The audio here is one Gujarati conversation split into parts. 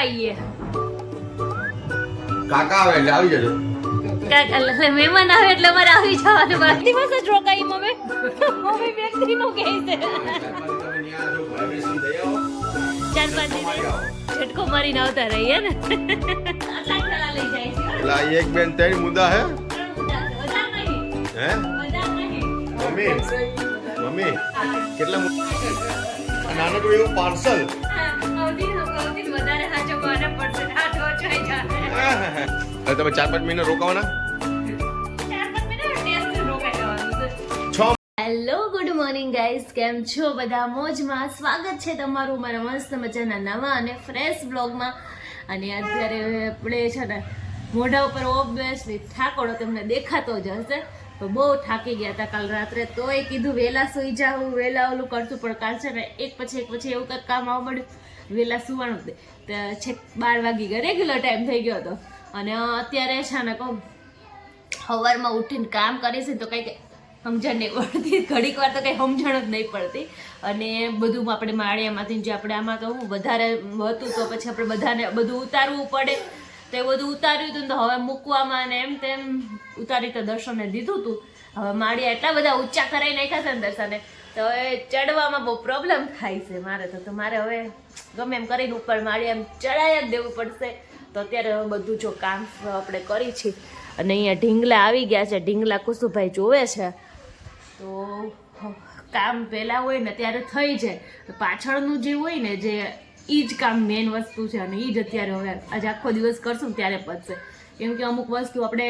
રોકાઈએ. કાકા આવે એટલે આવી જજો. કાકા મહેમાન આવે એટલે અમારે આવી જવાનું. બાકી દિવસ જ રોકાઈ મમ્મી. મમ્મી વ્યક્તિનું કહે છે. 4-5 દિવસ ઝટકો મારીને આવતા રહીએ ને. આટલા ખેલા લઈ જાય છે. એટલે એક બેન 3 મુદ્દા હે. વધારે નહીં. હે વધારે નહીં. મમ્મી કેટલા નાનકડું એવું પાર્સલ. વધારે હાજો કોને પડશે. હાથ ઓછો જાય. હવે તમે 4-5 મહિના રોકાવાના. 4-5 મિનિટ ટેસ્ટ રોકાઈ જવાનું છે. 6 હેલો ગુડ મોર્નિંગ ગાઈઝ, કેમ છો બધા? મોજમાં. સ્વાગત છે તમારું મારા મસ્ત મજાના નવા અને ફ્રેશ બ્લોગમાં. અને અત્યારે આપણે છે ને મોઢા ઉપર ઓબ્વિયસલી ઠાકોડો તમને દેખાતો જ હશે. તો બહુ થાકી ગયા હતા કાલ રાત્રે, તોય કીધું વહેલા સૂઈ જાઉં, વહેલા ઓલું કરશું, પણ કાલ છે ને એક પછી એવું કંઈક કામ આવવા મળ્યું, વહેલા સુવાનું તો છેક 12 વાગી ગયા, રેગ્યુલર ટાઈમ થઈ ગયો હતો. અને અત્યારે છે ને કહું સવારમાં ઉઠીને કામ કરીશ ને તો કંઈક સમજણ નહીં પડતી, ઘડીક વાર તો કંઈ સમજણ જ નહીં પડતી. અને બધું આપણે માળિયામાંથી જે આપણે આમાં તો હું વધારે હતું તો પછી આપણે બધાને બધું ઉતારવું પડે, તો એ બધું ઉતાર્યું હતું તો હવે મૂકવામાં અને એમ તેમ ઉતારી તો દર્શને દીધું હતું. હવે માળિયા એટલા બધા ઊંચા કરાવી નાખ્યા છે ને દર્શને, તો હવે ચડવામાં બહુ પ્રોબ્લેમ થાય છે મારે તો મારે હવે ગમે એમ કરીને ઉપર માળિયા એમ ચડાવી જ દેવું પડશે. તો અત્યારે હવે બધું જો કામ આપણે કરી છીએ. અને અહીંયા ઢીંગલા આવી ગયા છે, ઢીંગલા કુસુભાઈ જોવે છે. તો કામ પહેલાં હોય ને ત્યારે થઈ જાય, પાછળનું જે હોય ને જે એ જ કામ મેઇન વસ્તુ છે. અને એ જ અત્યારે હવે આજે આખો દિવસ કરશું ને ત્યારે પતશે. કેમ કે અમુક વસ્તુ આપણે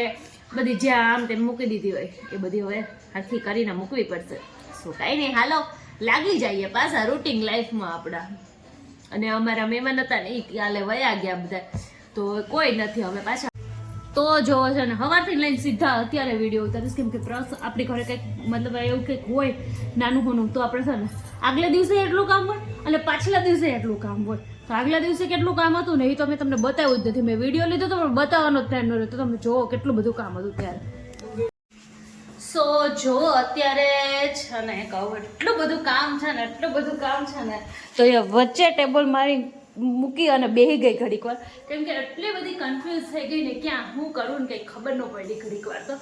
બધી જ્યાં આમ તેમ મૂકી દીધી હોય એ બધી હવે હાથથી કરીને મૂકવી પડશે. શું કાંઈ નહીં, હાલો લાગી જઈએ પાછા રૂટિન લાઈફમાં આપણા. અને અમારા મહેમાન હતા ને એ કાલે વયા ગયા બધા, તો કોઈ નથી હવે પાછા. તો જોવો છે ને સવારથી લઈને સીધા અત્યારે વિડીયો ઉતારીશ, કેમ કે આપણી ઘરે કંઈક મતલબ એવું કંઈક હોય નાનું હોનું, તો આપણે છે ને આગલા દિવસે એટલું કામ હોય અને પાછલા દિવસે એટલું કામ હોય. તો આગલા દિવસે કેટલું કામ હતું ને એ તો મેં તમને બતાવ્યું જ નથી. મેં વિડીયો લીધો તો પણ બતાવવાનો જ ટાઈમ ન રહ્યો. તો તમે જુઓ કેટલું બધું કામ હતું ત્યારે. સો જો અત્યારે છે ને કહું એટલું બધું કામ છે ને, એટલું બધું કામ છે ને, તો એ વચ્ચે ટેબલ મારી મૂકી અને બેહી ગઈ ઘડીક વાર, કેમ કે એટલી બધી કન્ફ્યુઝ થઈ ગઈ ને ક્યાં શું કરું ને કંઈ ખબર ન પડી ઘડીક વાર. તો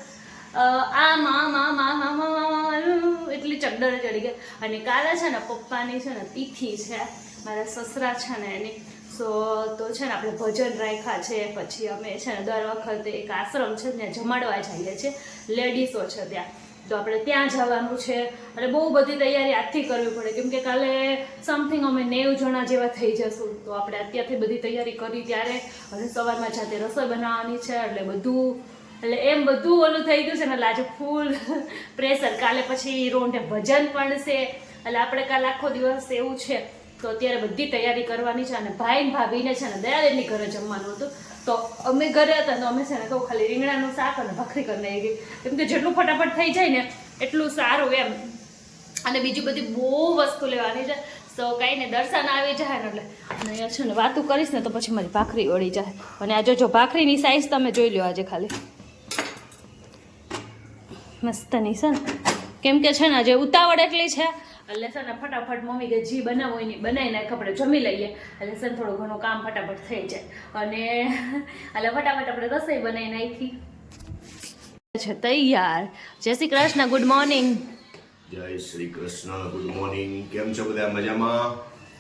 એટલી ચકડરે ચડી ગઈ. અને કાલે છે ને પપ્પાની છે ને તિથિ છે, મારા સસરા છે ને એની. તો છે ને આપણે ભજન રાખ્યા છે, પછી અમે છે ને દર વખતે એક આશ્રમ છે ત્યાં જમાડવા જઈએ છીએ, લેડીઝો છે ત્યાં. તો આપણે ત્યાં જવાનું છે અને બહુ બધી તૈયારી આજથી કરવી પડે, કેમ કે કાલે સમથિંગ અમે 90 જણા જેવા થઈ જશું. તો આપણે અત્યારથી બધી તૈયારી કરી ત્યારે, અને સવારમાં જાતે રસોઈ બનાવવાની છે, એટલે એમ બધું ઓલું થઈ ગયું છે ને. એટલે આજે ફૂલ પ્રેશર. કાલે પછી રોંઢે ભજન પણ છે, એટલે આપણે કાલે આખો દિવસ એવું છે. તો અત્યારે બધી તૈયારી કરવાની છે. અને ભાઈ ભાભીને છે ને દયાદેવની ઘરે જમવાનું હતું, તો અમે ઘરે હતા તો અમે છે ને કહું ખાલી રીંગણાનું શાક અને ભાખરી કરી નાખી, કેમ કે જેટલું ફટાફટ થઈ જાય ને એટલું સારું એમ. અને બીજી બધી બહુ વસ્તુ લેવાની છે. તો કાંઈ નહીં, દર્શન આવી જાય ને એટલે અહીંયા છે ને વાતું કરીશ ને તો પછી મારી ભાખરી વળી જાય. અને આ જો ભાખરીની સાઈઝ તમે જોઈ લો આજે ખાલી મસ્તની છે ને, કેમ કે છે ને આજે ઉતાવળ એટલી છે એટલે છે ને ફટાફટ મમ્મી કે જી બનાવો એની બનાવી નાખ, આપણે જમી લઈએ એટલે છે ને થોડું ઘણું કામ ફટાફટ થઈ જાય. અને એટલે ફટાફટ આપણે રસોઈ બનાવી નાખી છે તૈયાર. જય શ્રી કૃષ્ણ, ગુડ મોર્નિંગ. જય શ્રી કૃષ્ણ, ગુડ મોર્નિંગ. કેમ છો બધા? મજામાં?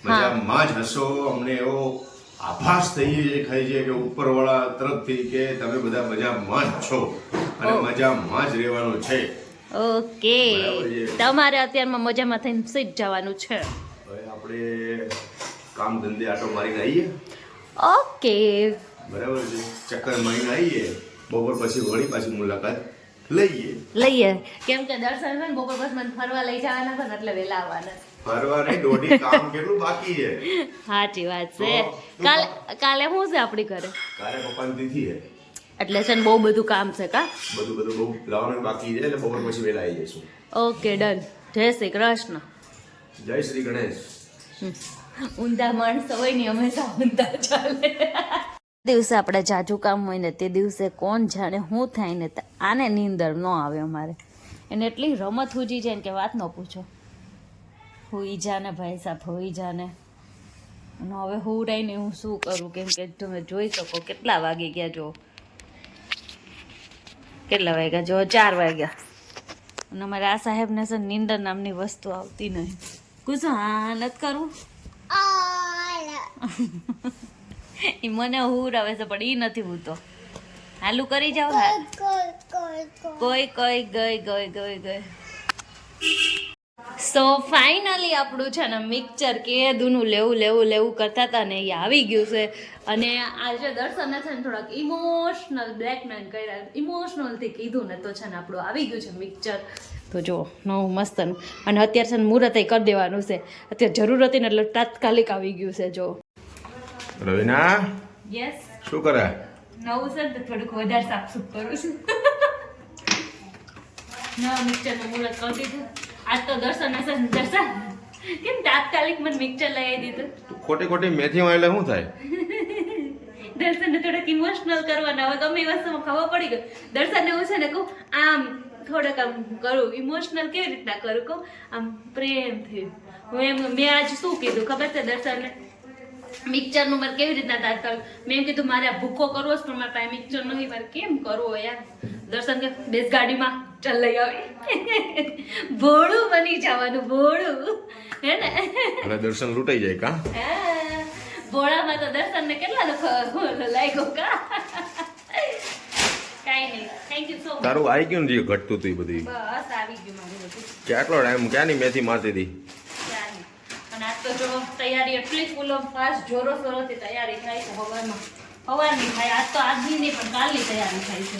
મજામાં જ હશો. અમને એવો આભાસ થઈ છે કે ઉપરવાળા તરફથી કે તમે બધા મજામાં જ છો અને મજામાં જ રહેવાનું છે. ઓકે, તમારે અત્યારમાં મજામાં થઈને સુઈ જવાનું છે. હવે આપણે કામ ધંધે આટો મારીને આવીએ. ઓકે બરાબર છે, ચક્કર મારીને આવીએ, બપોર પછી વળી પાછી મુલાકાત લઈએ. કેમ કે દર્શન છે ને બપોર પછી મને ફરવા લઈ જવાના હતા ને એટલે વહેલા આવવાના. ફરવા નહીં, દોઢી કામ કેટલું બાકી છે. સાચી વાત છે. કાલે શું છે આપણી ઘરે? કાલે પપ્પાની તિથિ છે એટલે છે ને બહુ બધું કામ છે. બધું બહુ લાવવાનું બાકી છે, એટલે બપોર પછી વહેલા આવી જઈશું. Okay done. જય શ્રી કૃષ્ણ. જય શ્રી ગણેશ. ઊંધા માણસો હોય ને હંમેશા ઊંધા ચાલે. દિવસે આપણે જાજુ કામ હોય ને તે દિવસે કોણ જાણે શું થાય ને આને નીંદર ન આવે અમારે. એને એટલી રમત હુજી જાય ને કે વાત ન પૂછો. હોઈ જાને ભાઈ સાહેબ, હોઈ જાને. અને હવે હું રહીને હું શું કરું, કેમ કે તમે જોઈ શકો કેટલા વાગી ગયા. જો કેટલા વાગ્યા, જો 4 વાગ્યા. અને અમારે આ સાહેબને છે નીંદર નામની વસ્તુ આવતી નહીં. કુછ હા નથી કરવું. એ મને હુર આવે છે પણ એ નથી હું તો હાલું કરી જાવ. હા કોઈ ગઈ. સો ફાઇનલી આપણું છે ને મિક્સચર કેદુનું લેવું કરતા હતા ને એ આવી ગયું છે. અને આજે દર્શને છે ને થોડાક ઇમોશનલ બ્લેકમેલ કર્યા, ઇમોશનલથી કીધું ને તો છે ને આપણું આવી ગયું છે મિક્સચર. તો જો નવું મસ્તનું. અને અત્યારે છે ને મુહૂર્ત કરી દેવાનું છે. અત્યારે જરૂર હતી ને એટલે તાત્કાલિક આવી ગયું છે. જો રવિના યસ શું કરે? નવું છે ને થોડુંક વધારે સાફસૂફ કરું છું. નવા મિક્સચરનું મુહૂર્ત કરી દીધું. આજ તો દર્શન કેમ તાત્કાલિક મને મિક્સચર લઈ આવી દીધું. ખોટી મેથીમાં એટલે શું થાય? દર્શનને થોડાક ઇમોશનલ કરવાના. હવે ગમે એ વસ્તુમાં ખબર પડી ગઈ. દર્શનને એવું છે ને કહું આમ થોડાક આમ કરું ઇમોશનલ કેવી રીતના કરું કહું આમ પ્રેમથી. મેં આજ શું કીધું ખબર છે દર્શનને? મિક્સચરનું મારે કેવી રીતના તાત્કાલિક મેં એમ કીધું મારે આ ભૂકો કરવો છે પણ મારા પાસે મિક્સચર નહીં, મારે કેમ કરવો યાર. દર્શન કે બેસ ગાડીમાં ચાલ લઈ આવી. ભોળું બની જવાનું, ભોળું હે ને. એટલે દર્શન લૂંટાઈ જાય કા? ભોળામાં તો દર્શનને કેટલા લાગ્યો કા. કાઈ નહીં, થેન્ક યુ સો મચ. તારું આવી ગયું ને જે ઘટતું હતું એ બધું? બસ આવી ગયું મારું બધું. કેટલો ટાઈમ ક્યાંની મેથી મારતી હતી? અને આજ તો જો તૈયારી એટલી ફૂલ ફાસ્ટ જોરો સોરોથી તૈયારી થાય છે. હવારની થાય. આજ તો આજની નહીં પણ કાલની તૈયારી થાય છે.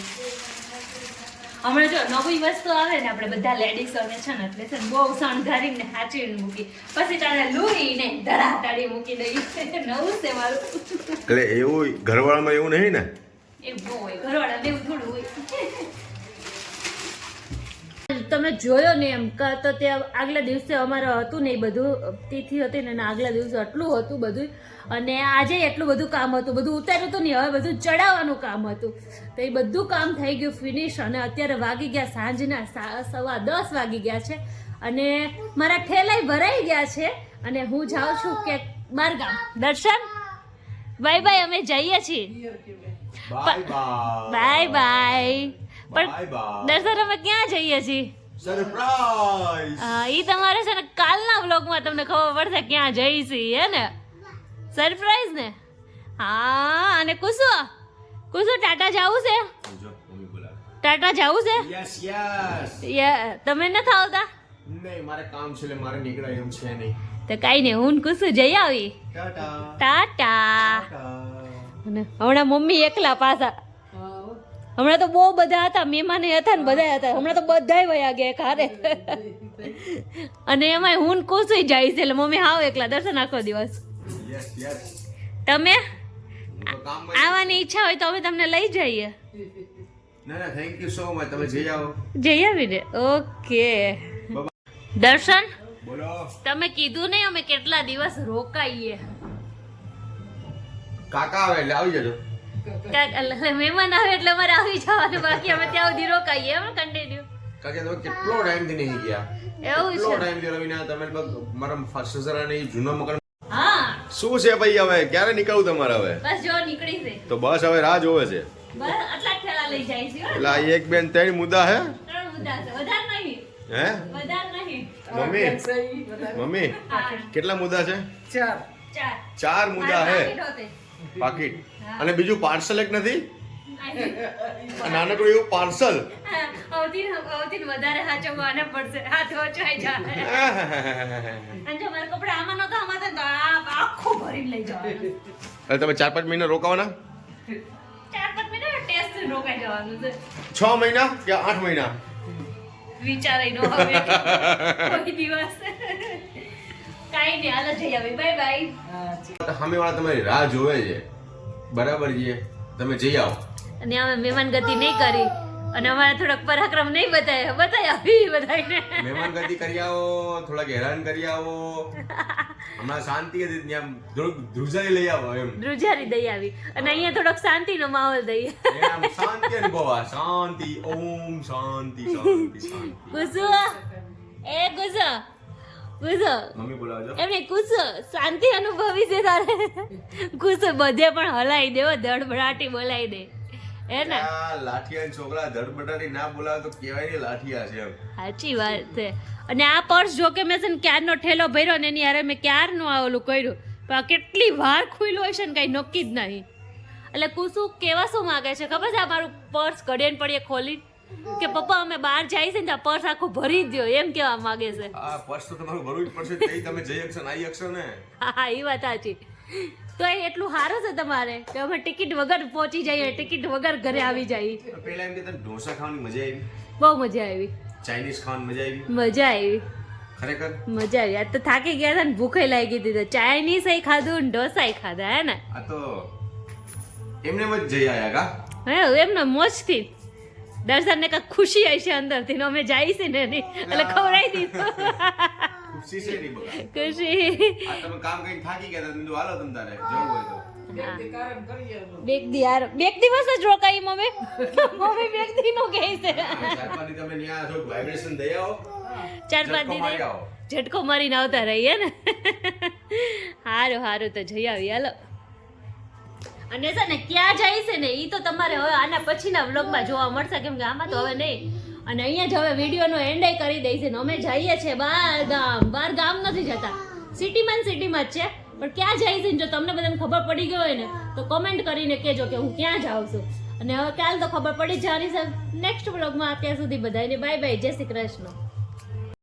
હમણાં જો નવી વસ્તુ આવે ને આપણે બધા લેડીઝોને છે ને એટલે છે ને બહુ શણગારીને સાચવીને મૂકી પછી તારે લૂઈને ધડાધાડી મૂકી દઈએ. નવું છે મારું. એટલે એવું ઘરવાળામાં એવું નહીં ને? એવું બહુ હોય ઘરવાળા એવું થોડું હોય. તમે જોયો ને એમ તો ત્યાં આગલા દિવસે અમારે હતું ને એ બધું તિથિ હતી ને આગલા દિવસે આટલું હતું બધું. અને આજે એટલું બધું કામ હતું, બધું ઉતાર્યું હતું ને હવે બધું ચડાવવાનું કામ હતું. તો એ બધું કામ થઈ ગયું ફિનિશ. અને અત્યારે વાગી ગયા સાંજના 10:15 વાગી ગયા છે. અને મારા ઠેલાઈ ભરાઈ ગયા છે. અને હું જાઉં છું કે બારગામ. દર્શન બાય બાય, અમે જઈએ છીએ. Bye bye. પણ દર્શન અમે ક્યાં જઈએ છીએ? સરપ્રાઈઝ. ઈ તમારે છે ને કાલના વ્લોગમાં તમને ખબર પડશે ક્યાં જઈ છીએ હે ને. સરપ્રાઈઝ ને. હા અને કુસુ ટાટા જાવું છે? ટાટા જાવું છે? યસ. તમે નથી આવતા? નહીં, મારે કામ છે એટલે મારે નીકળાય એમ છે નહીં. તો કાઈ નહીં, હું કુસુ જઈ આવી. ટાટા. અને હમણાં મમ્મી એકલા પાછા. હમણાં તો બહુ બધા હતા, મહેમાન હતા ને બધા હતા. હમણાં તો બધાય વયા ગયા ખારે. અને એમાં હું કુસુ જાય છે એટલે મમ્મી હાવ એકલા. દર્શન આખો દિવસ. તમે આવવાની ઈચ્છા હોય તો અમે તમને લઈ જઈએ. ના થેન્ક યુ સો મચ. તમે જઈ આવો. જઈ આવીને ઓકે. દર્શન બોલો. તમે કીધું નહીં અમે કેટલા દિવસ રોકાઈએ. કાકા આવે એટલે આવી જજો. મહેમાન આવે એટલે અમારે આવી જવાનું, બાકી અમે ત્યાં સુધી રોકાઈએ એમ કન્ટિન્યુ. કાકે તમે કેટલો ટાઈમ થી નહીં ગયા? એવું કેટલો છે. ટાઈમ થી રવિના તમે મારા સસરા ને જૂનો મકાન. હા શું છે ભાઈ હવે ક્યારે નીકળવું તમારે હવે? બસ જો નીકળી છે. તો બસ હવે રાહ જોવે છે. બસ આટલા ઠેલા લઈ જાય છે. એટલે આ એક બેન 3 મુદ્દા હે? 3 મુદ્દા છે, વધારે નહીં. હે વધારે નહીં. મમ્મી કેટલા મુદ્દા છે? 4 4 મુદ્દા હે પાકીટ. અને બીજું પાર્સલ એક નથી? નાનકડું એવું પાર્સલ. આવતી વધારે હાચવવાને પડશે. હાથ વચાઈ જાય. અને જો મારા કપડા આમાં નતો આમાં તો આખું ભરીને લઈ જવાનું. એટલે તમે 4-5 મહિના રોકાવાના? 4-5 મહિના ટેસ્ટ રોકાઈ જવાનું છે. 6 મહિના કે 8 મહિના? વિચારાય નો હવે કોઈ દિવસ. કાઈ નહીં, હાલો જઈ આવી. Bye bye. સામે વાળા તમારી રાહ જોવે છે, બરાબર છે, તમે જઈ આવો. અને અમે મહેમાન ગતિ નહીં કરી અને અમારે થોડોક પરાક્રમ નહીં બતાવ્યા બધાને. મહેમાન ગતિ કરી આવો, થોડાક હેરાન કરી આવો. હમણાં શાંતિ હતી ત્યાં થોડુંક ધ્રુજારી લઈ આવો એમ. ધ્રુજારી દઈ આવી અને અહીંયા થોડોક શાંતિનો માહોલ દઈએ. આમ શાંતિ અનુભવા. શાંતિ. ઓમ શાંતિ શાંતિ શાંતિ. ગુસ્સો એ ગુસ્સો કુસો મમ્મી બોલાવજો. એમને કુસો શાંતિ અનુભવી છે તારે કુસો બધે પણ હલાઈ દેવો ધડબડાટી બોલાવી દે હે ને આ લાઠિયા છોકરા ધડબડાટી ના બોલાવે તો કહેવાય ને લાઠિયા છે એમ. સાચી વાત છે. અને આ પર્સ જો કે મેં છે ને ક્યારનો ઠેલો ભર્યો ને એની હારે મેં ક્યારનું આ ઓલું કર્યું પણ આ કેટલી વાર ખુલ્લું હશે ને કાંઈ નક્કી જ નહીં. એટલે કુસુ કેવા શું માગે છે ખબર છે આ મારું પર્સ ઘડીએ ને પડીએ ખોલી કે પપ્પા અમે બહાર જાય છે ને તો આ પર્સ આખું ભરી જ દ્યો એમ કેવા માગે છે. આ પર્સ તો તમારું ભરવું જ પડશે તે તમે જઈ શકશો ને આવી શકશો ને. હા એ વાત સાચી. તો એ એટલું સારું છે તમારે કે અમે ટિકિટ વગર પહોંચી જઈએ ટિકિટ વગર ઘરે આવી જઈએ. પેલા એમ કે તને ઢોસા ખાવાની મજા આવી, બહુ મજા આવી. ચાઇનીઝ ખાવાની મજા આવી, મજા આવી ખરેખર મજા આવી. આજ તો થાકી ગયા હતા ને ભૂખે લાગી હતી તો ચાઇનીઝ ખાધું ને ઢોસા ખાધા હે ને. આ તો એમને જ જઈ આયા કા હે એમને મોજથી દર્શન ને કાંઈક ખુશી હશે અંદરથી ને અમે જાય છે ને એની એટલે ખવડાવી દીધું ખુશી છે ની બગા. ખુશી. આ તમે કામ કરીને થાકી ગયા તમે તો હાલો તમ તારે જવું હોય તો. બે દિવસ જ રોકાઈ મમ્મી બે દી નું કહે છે. ચાર પાંચ દી તમે ન્યા થોડું વાઇબ્રેશન દઈ આવો, 4-5 ઝટકો મારી દી આવો. ઝટકો મારીને આવતા રહીએ ને. હારું હારું તો જઈ આવી હાલો. અને છે ને ક્યાં જાય છે ને એ તો તમારે હવે આના પછીના વ્લોગમાં જોવા મળશે કેમ કે આમાં તો હવે નહીં. અને અહીંયા જ હવે વિડીયોનો એન્ડ કરી દઈ છે ને અમે જઈએ છીએ બહાર ગામ નથી જતા સિટીમાં જ છે પણ ક્યાં જાય છે ને જો તમને બધાને ખબર પડી ગઈ હોય ને તો કમેન્ટ કરીને કહેજો કે હું ક્યાં જાઉં છું. અને હવે કાલ તો ખબર પડી જવાની છે નેક્સ્ટ વ્લોગમાં. અત્યાર સુધી બધાને બાય બાય, જય શ્રી કૃષ્ણ.